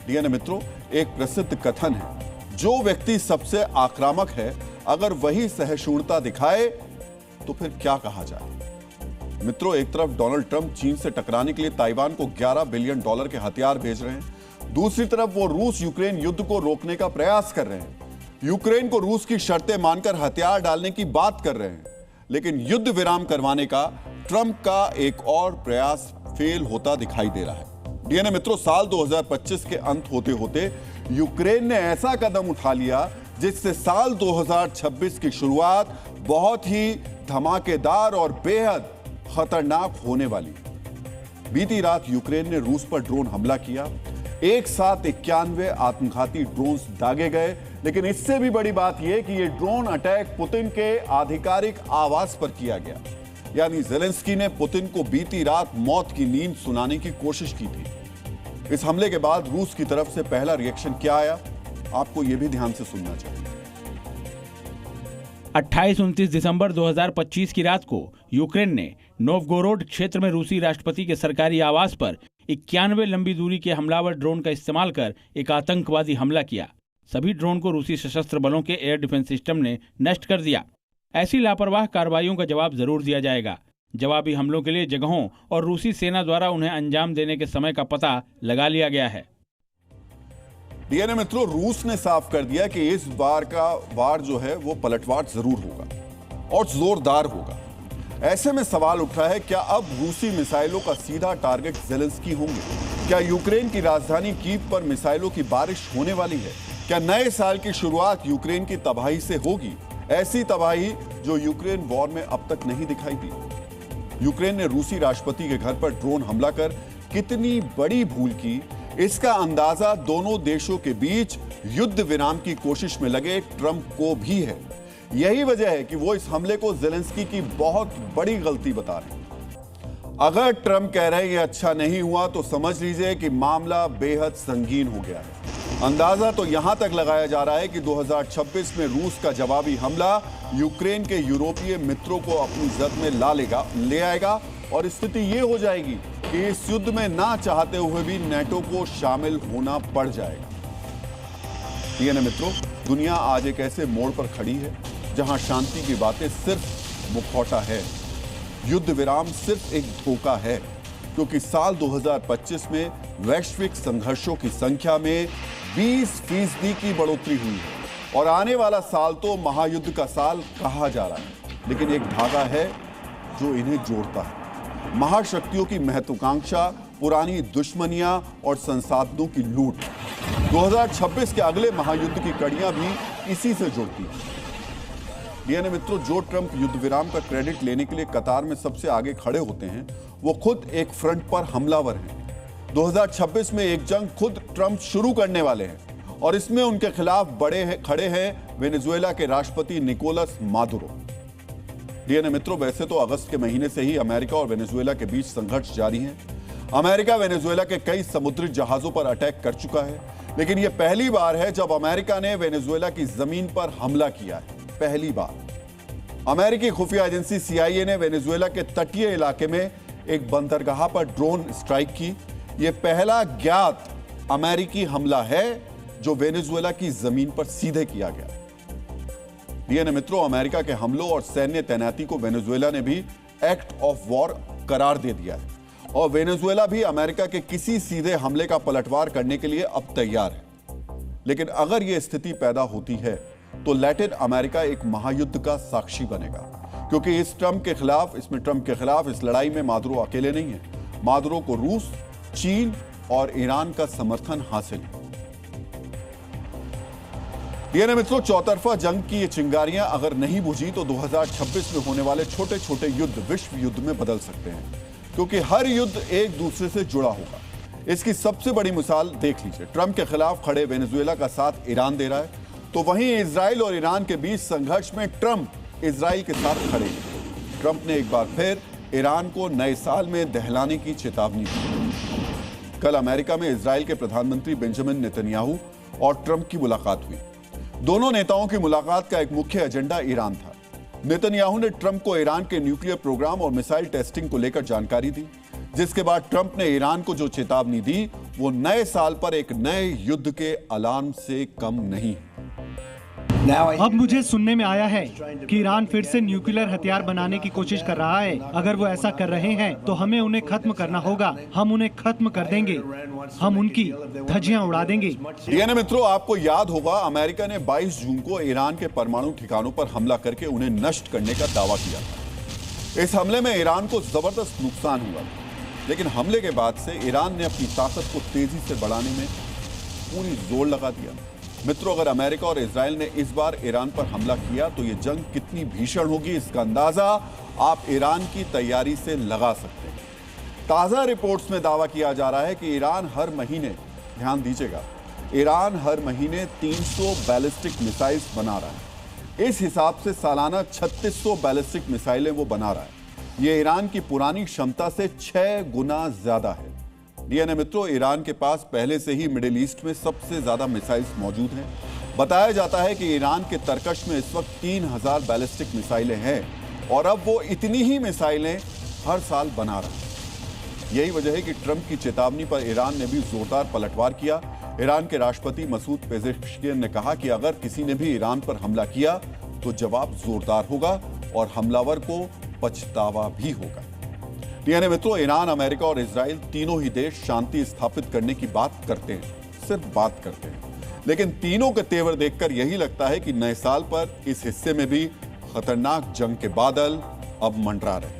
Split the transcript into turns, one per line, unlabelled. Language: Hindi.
डीएनए मित्रों, एक प्रसिद्ध कथन है, जो व्यक्ति सबसे आक्रामक है अगर वही सहिष्णुता दिखाए तो फिर क्या कहा जाए। मित्रों, एक तरफ डोनाल्ड ट्रंप चीन से टकराने के लिए ताइवान को $11 बिलियन के हथियार भेज रहे हैं, दूसरी तरफ वो रूस यूक्रेन युद्ध को रोकने का प्रयास कर रहे हैं, यूक्रेन को रूस की शर्तें मानकर हथियार डालने की बात कर रहे हैं, लेकिन युद्ध विराम करवाने का ट्रंप का एक और प्रयास फेल होता दिखाई दे रहा है। डीएनए मित्रों, साल 2025 के अंत होते होते यूक्रेन ने ऐसा कदम उठा लिया जिससे साल 2026 की शुरुआत बहुत ही धमाकेदार और बेहद खतरनाक होने वाली। बीती रात यूक्रेन ने रूस पर ड्रोन हमला किया, एक साथ 91 आत्मघाती ड्रोन्स दागे गए, लेकिन इससे भी बड़ी बात यह कि यह ड्रोन अटैक पुतिन के आधिकारिक आवास पर किया गया। यानी ज़ेलेंस्की ने पुतिन को बीती रात मौत की नींद सुनाने की कोशिश की थी। इस हमले के बाद रूस की तरफ से पहला रिएक्शन क्या आया, आपको यह भी ध्यान से सुनना चाहिए।
28-29 दिसंबर 2025 की रात को यूक्रेन ने नोवगोरोड क्षेत्र में रूसी राष्ट्रपति के सरकारी आवास पर 91 लंबी दूरी के हमलावर ड्रोन का इस्तेमाल कर एक आतंकवादी हमला किया। सभी ड्रोन को रूसी सशस्त्र बलों के एयर डिफेंस सिस्टम ने नष्ट कर दिया। ऐसी लापरवाह कार्रवाइयों का जवाब जरूर दिया जाएगा। जवाबी हमलों के लिए जगहों और रूसी सेना द्वारा उन्हें अंजाम देने के समय का पता लगा लिया गया है।
डीएनए मित्रों, रूस ने साफ कर दिया कि इस बार का वार जो है वो पलटवार जरूर होगा और जोरदार होगा। ऐसे में सवाल उठ रहा है, क्या अब रूसी मिसाइलों का सीधा टारगेट ज़ेलेंस्की होंगे? क्या यूक्रेन की राजधानी कीव पर मिसाइलों की बारिश होने वाली है? क्या नए साल की शुरुआत यूक्रेन की तबाही से होगी, ऐसी तबाही जो यूक्रेन वॉर में अब तक नहीं दिखाई दी? यूक्रेन ने रूसी राष्ट्रपति के घर पर ड्रोन हमला कर कितनी बड़ी भूल की, इसका अंदाजा दोनों देशों के बीच युद्ध विराम की कोशिश में लगे ट्रंप को भी है। यही वजह है कि वो इस हमले को ज़ेलेंस्की की बहुत बड़ी गलती बता रहे हैं। अगर ट्रंप कह रहे हैं ये अच्छा नहीं हुआ तो समझ लीजिए कि मामला बेहद संगीन हो गया है। अंदाजा तो यहां तक लगाया जा रहा है कि 2026 में रूस का जवाबी हमला यूक्रेन के यूरोपीय मित्रों को अपनी जद में ले आएगा और स्थिति ये हो जाएगी कि इस युद्ध में ना चाहते हुए भी नेटो को शामिल होना पड़ जाएगा। डीएनए मित्रों, दुनिया आज एक ऐसे मोड़ पर खड़ी है जहां शांति की बातें सिर्फ मुखौटा है, युद्ध विराम सिर्फ एक धोखा है, क्योंकि साल 2025 में वैश्विक संघर्षों की संख्या में 20% की बढ़ोतरी हुई है और आने वाला साल तो महायुद्ध का साल कहा जा रहा है। लेकिन एक धागा है जो इन्हें जोड़ता है, महाशक्तियों की महत्वाकांक्षा, पुरानी दुश्मनियां और संसाधनों की लूट। 2026 के अगले महायुद्ध की कड़ियां भी इसी से जुड़ती हैं। डीएनए मित्रों, जो ट्रंप युद्ध विराम का क्रेडिट लेने के लिए कतार में सबसे आगे खड़े होते हैं, वो खुद एक फ्रंट पर हमलावर हैं। 2026 में एक जंग खुद ट्रंप शुरू करने वाले हैं और इसमें उनके खिलाफ खड़े हैं वेनेजुएला के राष्ट्रपति निकोलस मादुरो। डीएनए मित्रों, वैसे तो अगस्त के महीने से ही अमेरिका और वेनेजुएला के बीच संघर्ष जारी है। अमेरिका वेनेजुएला के कई समुद्री जहाजों पर अटैक कर चुका है, लेकिन यह पहली बार है जब अमेरिका ने वेनेजुएला की जमीन पर हमला किया है। पहली बार अमेरिकी खुफिया एजेंसी CIA ने वेनेजुएला के तटीय इलाके में एक बंदरगाह पर ड्रोन स्ट्राइक की। यह पहला ज्ञात अमेरिकी हमला है जो वेनेजुएला की जमीन पर सीधे किया गया। डीएनए मित्रों, अमेरिका के हमलों और सैन्य तैनाती को वेनेजुएला ने भी एक्ट ऑफ वॉर करार दे दिया है और वेनेजुएला भी अमेरिका के किसी सीधे हमले का पलटवार करने के लिए अब तैयार है। लेकिन अगर यह स्थिति पैदा होती है तो लैटिन अमेरिका एक महायुद्ध का साक्षी बनेगा, क्योंकि इसमें ट्रंप के खिलाफ इस लड़ाई में मादुरो अकेले नहीं है। मादुरो को रूस, चीन और ईरान का समर्थन हासिल है। डीएनए मित्रों, चौतरफा जंग की ये चिंगारियां अगर नहीं बुझी तो 2026 में होने वाले छोटे छोटे युद्ध विश्व युद्ध में बदल सकते हैं, क्योंकि हर युद्ध एक दूसरे से जुड़ा होगा। इसकी सबसे बड़ी मिसाल देख लीजिए, ट्रंप के खिलाफ खड़े वेनेजुएला का साथ ईरान दे रहा है, तो वहीं इजराइल और ईरान के बीच संघर्ष में ट्रंप इजराइल के साथ खड़े हैं। ट्रंप ने एक बार फिर ईरान को नए साल में दहलाने की चेतावनी दी। कल अमेरिका में इजराइल के प्रधानमंत्री बेंजामिन नेतन्याहू और ट्रंप की मुलाकात हुई। दोनों नेताओं की मुलाकात का एक मुख्य एजेंडा ईरान था। नेतन्याहू ने ट्रंप को ईरान के न्यूक्लियर प्रोग्राम और मिसाइल टेस्टिंग को लेकर जानकारी दी, जिसके बाद ट्रंप ने ईरान को जो चेतावनी दी वो नए साल पर एक नए युद्ध के अलार्म से कम नहीं।
अब मुझे सुनने में आया है कि ईरान फिर से न्यूक्लियर हथियार बनाने की कोशिश कर रहा है। अगर वो ऐसा कर रहे हैं तो हमें उन्हें खत्म करना होगा। हम उन्हें खत्म कर देंगे। हम उनकी धज्जियां उड़ा देंगे।
डीएनए मित्रों, आपको याद होगा अमेरिका ने 22 जून को ईरान के परमाणु ठिकानों पर हमला करके उन्हें नष्ट करने का दावा किया था। इस हमले में ईरान को जबरदस्त नुकसान हुआ, लेकिन हमले के बाद से ईरान ने अपनी ताकत को तेजी से बढ़ाने में पूरी जोर लगा दिया। मित्रों, अगर अमेरिका और इजराइल ने इस बार ईरान पर हमला किया तो यह जंग कितनी भीषण होगी, इसका अंदाजा आप ईरान की तैयारी से लगा सकते हैं। ताजा रिपोर्ट्स में दावा किया जा रहा है कि ईरान हर महीने, ध्यान दीजिएगा, ईरान हर महीने 300 बैलिस्टिक मिसाइल्स बना रहा है। इस हिसाब से सालाना 3600 बैलिस्टिक मिसाइलें वो बना रहा है। यह ईरान की पुरानी क्षमता से 6 गुना ज्यादा है। डीएनए मित्रों, ईरान के पास पहले से ही मिडिल ईस्ट में सबसे ज्यादा मिसाइल्स मौजूद हैं। बताया जाता है कि ईरान के तरकश में इस वक्त 3000 बैलिस्टिक मिसाइलें हैं और अब वो इतनी ही मिसाइलें हर साल बना रहा है। यही वजह है कि ट्रंप की चेतावनी पर ईरान ने भी जोरदार पलटवार किया। ईरान के राष्ट्रपति मसूद पेजेश्कियन ने कहा कि अगर किसी ने भी ईरान पर हमला किया तो जवाब जोरदार होगा और हमलावर को पछतावा भी होगा। डीएनए मित्रों, ईरान, अमेरिका और इजराइल तीनों ही देश शांति स्थापित करने की बात करते हैं, सिर्फ बात करते हैं, लेकिन तीनों के तेवर देखकर यही लगता है कि नए साल पर इस हिस्से में भी खतरनाक जंग के बादल अब मंडरा रहे हैं।